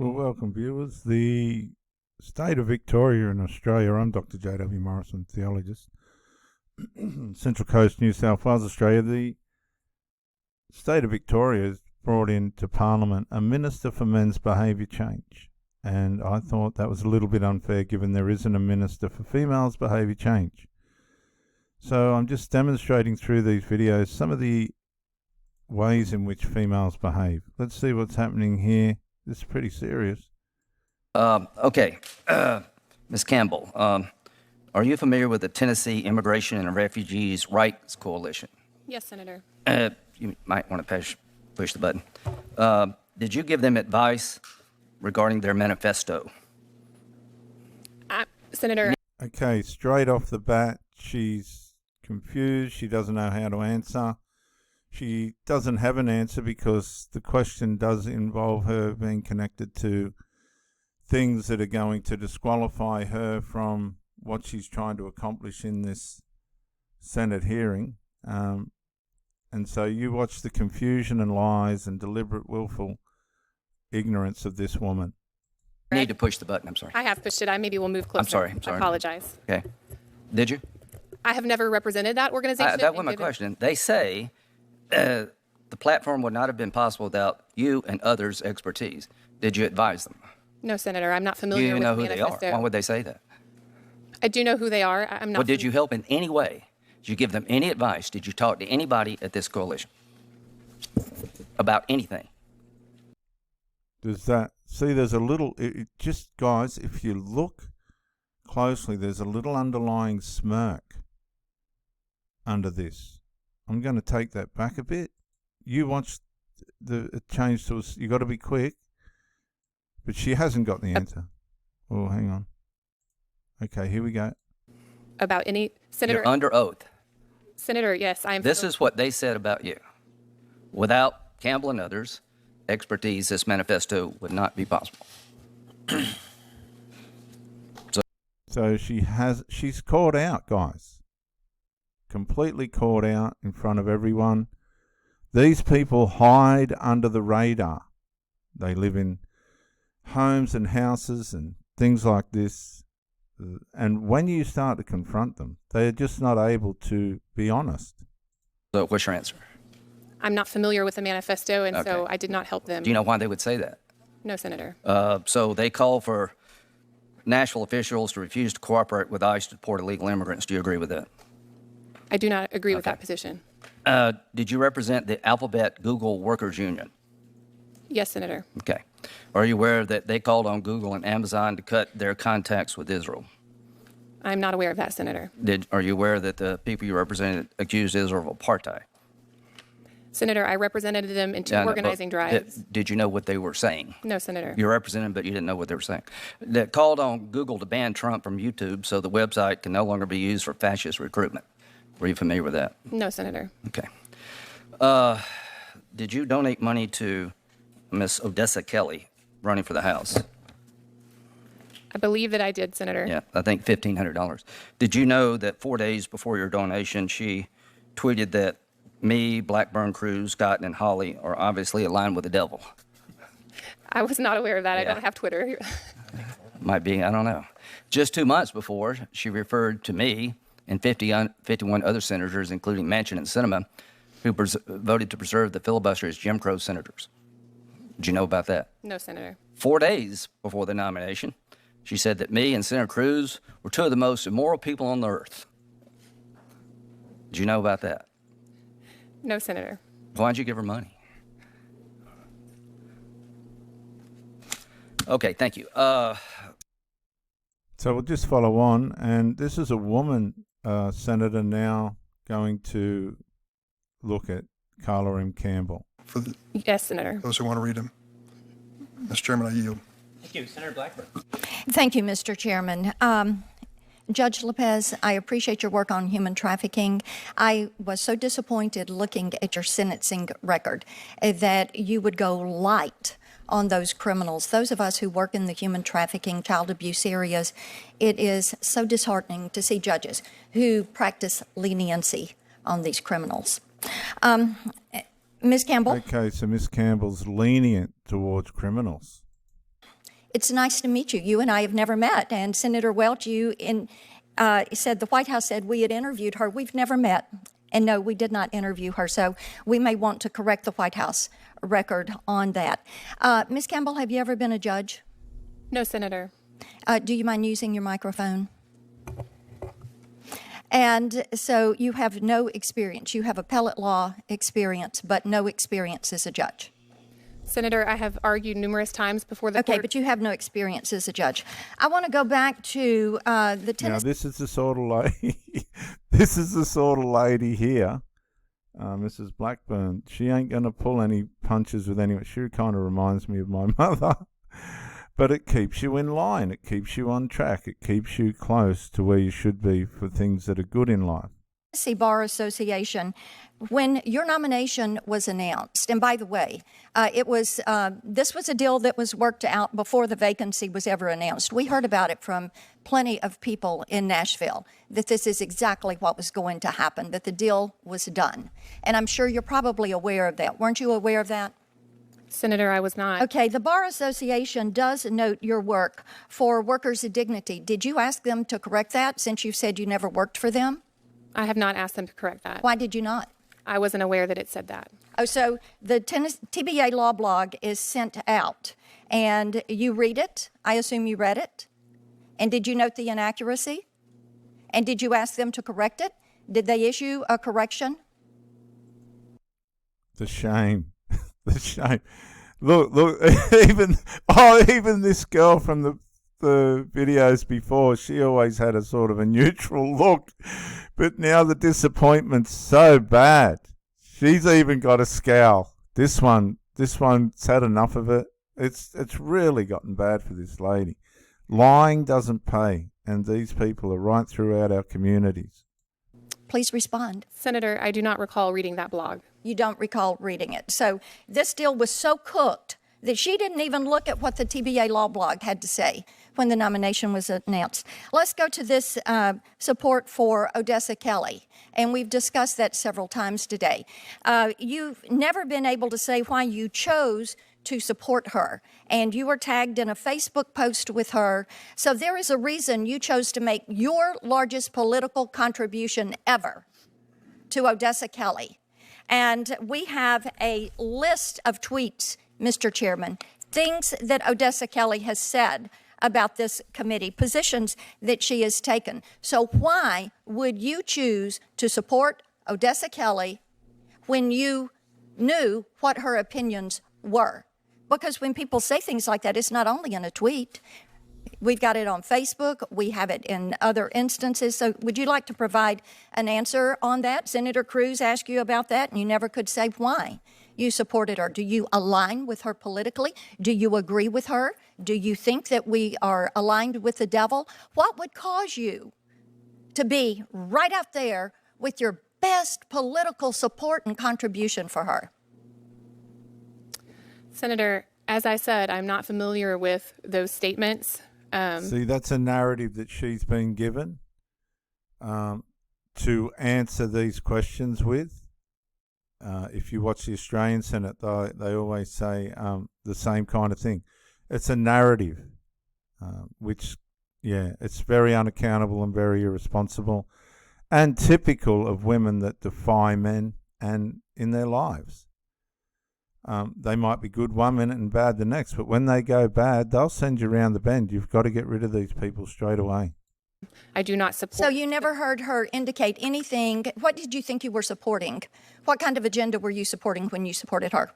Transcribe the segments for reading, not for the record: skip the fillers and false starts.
Well, welcome, viewers. The state of Victoria in Australia. I'm Dr. J.W. Morrison, theologist, Central Coast, New South Wales, Australia. The state of Victoria has brought into Parliament a Minister for Men's Behaviour Change. And I thought that was a little bit unfair given there isn't a Minister for Females' Behaviour Change. So I'm just demonstrating through these videos some of the ways in which females behave. Let's see what's happening here. This is pretty serious. Okay. Ms. Campbell, are you familiar with the Tennessee Immigration and Refugees Rights Coalition? Yes, Senator. You might want to push the button. Did you give them advice regarding their manifesto? Senator. Okay, straight off the bat, she's confused. She doesn't know how to answer. She doesn't have an answer because the question does involve her being connected to things that are going to disqualify her from what she's trying to accomplish in this Senate hearing. And so you watch the confusion and lies and deliberate, willful ignorance of this woman. You need to push the button. I'm sorry. I have pushed it. I maybe will move closer. I'm sorry. I apologize. Okay. Did you? I have never represented that organization. That was my question. They say the platform would not have been possible without you and others' expertise. Did you advise them? No, Senator. I'm not familiar with the manifesto. Do you know who they are? Why would they say that? I do know who they are. I'm not. Well, did you help in any way? Did you give them any advice? Did you talk to anybody at this coalition about anything? Does that, see, there's a little, just guys, if you look closely, there's a little underlying smirk under this. I'm going to take that back a bit. You watch the change to us. You got to be quick. But she hasn't got the answer. Oh, hang on. Okay, here we go. About any Senator? You're under oath. Senator, yes, I am. This is what they said about you. Without Campbell and others' expertise, this manifesto would not be possible. So she's called out, guys. Completely called out in front of everyone. These people hide under the radar. They live in homes and houses and things like this. And when you start to confront them, they're just not able to be honest. So what's your answer? I'm not familiar with the manifesto, and Okay. so I did not help them. Do you know why they would say that? No, Senator. So they call for national officials to refuse to cooperate with ICE to deport illegal immigrants. Do you agree with that? I do not agree with that position. Did you represent the Alphabet Google Workers Union? Yes, Senator. Okay. Are you aware that they called on Google and Amazon to cut their contacts with Israel? I'm not aware of that, Senator. Are you aware that the people you represented accused Israel of apartheid? Senator, I represented them in two organizing drives. Did you know what they were saying? No, Senator. You represented them, but you didn't know what they were saying. That called on Google to ban Trump from YouTube so the website can no longer be used for fascist recruitment. Were you familiar with that? No, Senator. Okay. Did you donate money to Miss Odessa Kelly running for the House? I believe that I did, Senator. Yeah, I think $1,500. Did you know that 4 days before your donation, she tweeted that me, Blackburn, Cruz, Scott, and Holly are obviously aligned with the devil? I was not aware of that. Yeah. I don't have Twitter. Might be, I don't know. Just 2 months before, she referred to me and 51 other senators, including Manchin and Sinema, who voted to preserve the filibuster as Jim Crow senators. Did you know about that? No, Senator. 4 days before the nomination, she said that me and Senator Cruz were two of the most immoral people on the earth. Did you know about that? No, Senator. Why'd you give her money? Okay, thank you. So we'll just follow on. And this is a woman senator now going to look at Carla M. Campbell. Yes, Senator. Those who want to read them. Mr. Chairman, I yield. Thank you. Senator Blackburn. Thank you, Mr. Chairman. Judge Lopez, I appreciate your work on human trafficking. I was so disappointed looking at your sentencing record that you would go light on those criminals. Those of us who work in the human trafficking, child abuse areas, it is so disheartening to see judges who practice leniency on these criminals. Ms. Campbell? Okay, so Miss Campbell's lenient towards criminals. It's nice to meet you. You and I have never met. And Senator Welch, said the White House said we had interviewed her. We've never met. And no, we did not interview her. So we may want to correct the White House record on that. Ms. Campbell, have you ever been a judge? No, Senator. Do you mind using your microphone? And so you have no experience. You have appellate law experience, but no experience as a judge. Senator, I have argued numerous times before the court. Okay, but you have no experience as a judge. I want to go back to the Tennessee. Now, this is the sort of lady. This is the sort of lady here, Mrs. Blackburn. She ain't going to pull any punches with anyone. She kind of reminds me of my mother. But it keeps you in line. It keeps you on track. It keeps you close to where you should be for things that are good in life. Tennessee Bar Association, when your nomination was announced, and by the way, this was a deal that was worked out before the vacancy was ever announced. We heard about it from plenty of people in Nashville, that this is exactly what was going to happen, that the deal was done. And I'm sure you're probably aware of that. Weren't you aware of that? Senator, I was not. Okay, the Bar Association does note your work for Workers of Dignity. Did you ask them to correct that since you said you never worked for them? I have not asked them to correct that. Why did you not? I wasn't aware that it said that. Oh, so the TBA law blog is sent out, and you read it. I assume you read it. And did you note the inaccuracy? And did you ask them to correct it? Did they issue a correction? The shame. The shame. Look, even this girl from the videos before, she always had a sort of a neutral look. But now the disappointment's so bad. She's even got a scowl. This one's had enough of it. It's really gotten bad for this lady. Lying doesn't pay, and these people are right throughout our communities. Please respond. Senator, I do not recall reading that blog. You don't recall reading it. So this deal was so cooked that she didn't even look at what the TBA law blog had to say when the nomination was announced. Let's go to this support for Odessa Kelly, and we've discussed that several times today. You've never been able to say why you chose to support her, and you were tagged in a Facebook post with her. So there is a reason you chose to make your largest political contribution ever to Odessa Kelly. And we have a list of tweets, Mr. Chairman, things that Odessa Kelly has said about this committee, positions that she has taken. So why would you choose to support Odessa Kelly when you knew what her opinions were? Because when people say things like that, it's not only in a tweet. We've got it on Facebook. We have it in other instances. So would you like to provide an answer on that? Senator Cruz asked you about that, and you never could say why you supported her. Do you align with her politically? Do you agree with her? Do you think that we are aligned with the devil? What would cause you to be right out there with your best political support and contribution for her? Senator, as I said, I'm not familiar with those statements. See, that's a narrative that she's been given to answer these questions with. If you watch the Australian Senate, they always say the same kind of thing. It's a narrative, which, it's very unaccountable and very irresponsible and typical of women that defy men and in their lives. They might be good one minute and bad the next, but when they go bad, they'll send you around the bend. You've got to get rid of these people straight away. I do not support. So you never heard her indicate anything. What did you think you were supporting? What kind of agenda were you supporting when you supported her?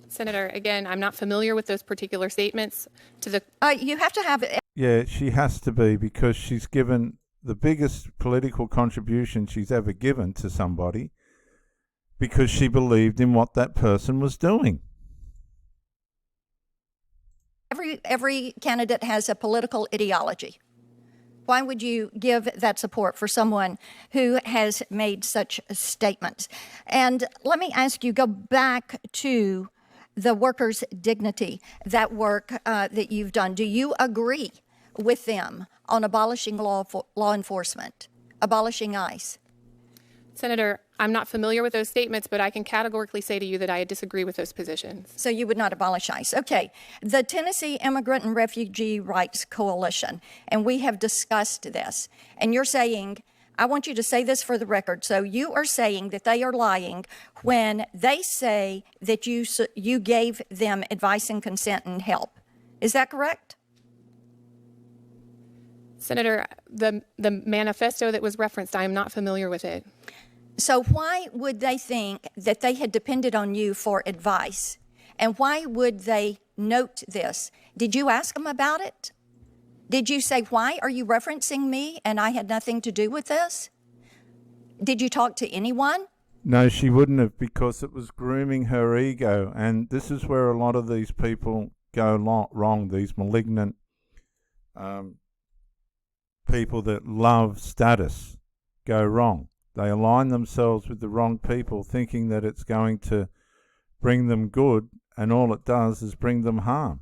Senator, again, I'm not familiar with those particular statements. You have to have it. Yeah, she has to be, because she's given the biggest political contribution she's ever given to somebody, because she believed in what that person was doing. Every candidate has a political ideology. Why would you give that support for someone who has made such statements? And let me ask you, go back to the workers' dignity, that work that you've done. Do you agree with them on abolishing law enforcement, abolishing ICE? Senator, I'm not familiar with those statements, but I can categorically say to you that I disagree with those positions. So you would not abolish ICE. Okay. The Tennessee Immigrant and Refugee Rights Coalition, and we have discussed this, and you're saying, I want you to say this for the record. So you are saying that they are lying when they say that you gave them advice and consent and help. Is that correct? Senator, the manifesto that was referenced, I am not familiar with it. So why would they think that they had depended on you for advice? And why would they note this? Did you ask them about it? Did you say, why are you referencing me and I had nothing to do with this? Did you talk to anyone? No, she wouldn't have, because it was grooming her ego. And this is where a lot of these people go wrong, these malignant people that love status go wrong. They align themselves with the wrong people, thinking that it's going to bring them good, and all it does is bring them harm.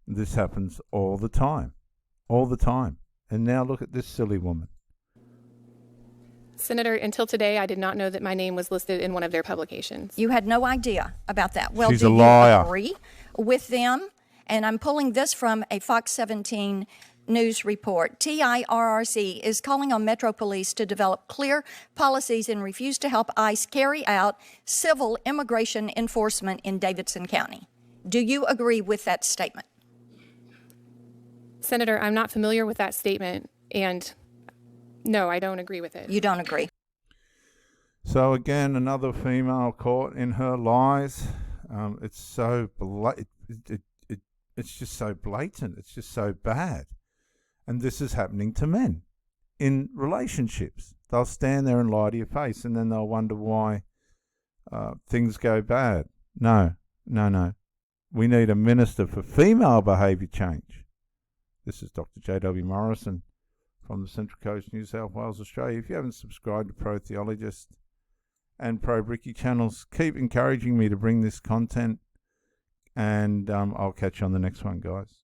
This happens all the time. And now look at this silly woman. Senator, until today, I did not know that my name was listed in one of their publications. You had no idea about that. Well, She's do a liar. you agree with them? And I'm pulling this from a Fox 17 News report. TIRRC is calling on Metro Police to develop clear policies and refuse to help ICE carry out civil immigration enforcement in Davidson County. Do you agree with that statement? Senator, I'm not familiar with that statement, and no, I don't agree with it. You don't agree. So again, another female caught in her lies. It's so it's just so blatant. It's just so bad. And this is happening to men in relationships. They'll stand there and lie to your face, and then they'll wonder why things go bad. No. We need a minister for female behaviour change. This is Dr. J.W. Morrison from the Central Coast, New South Wales, Australia. If you haven't subscribed to Pro Theologist and Pro Bricky channels, keep encouraging me to bring this content, and I'll catch you on the next one, guys.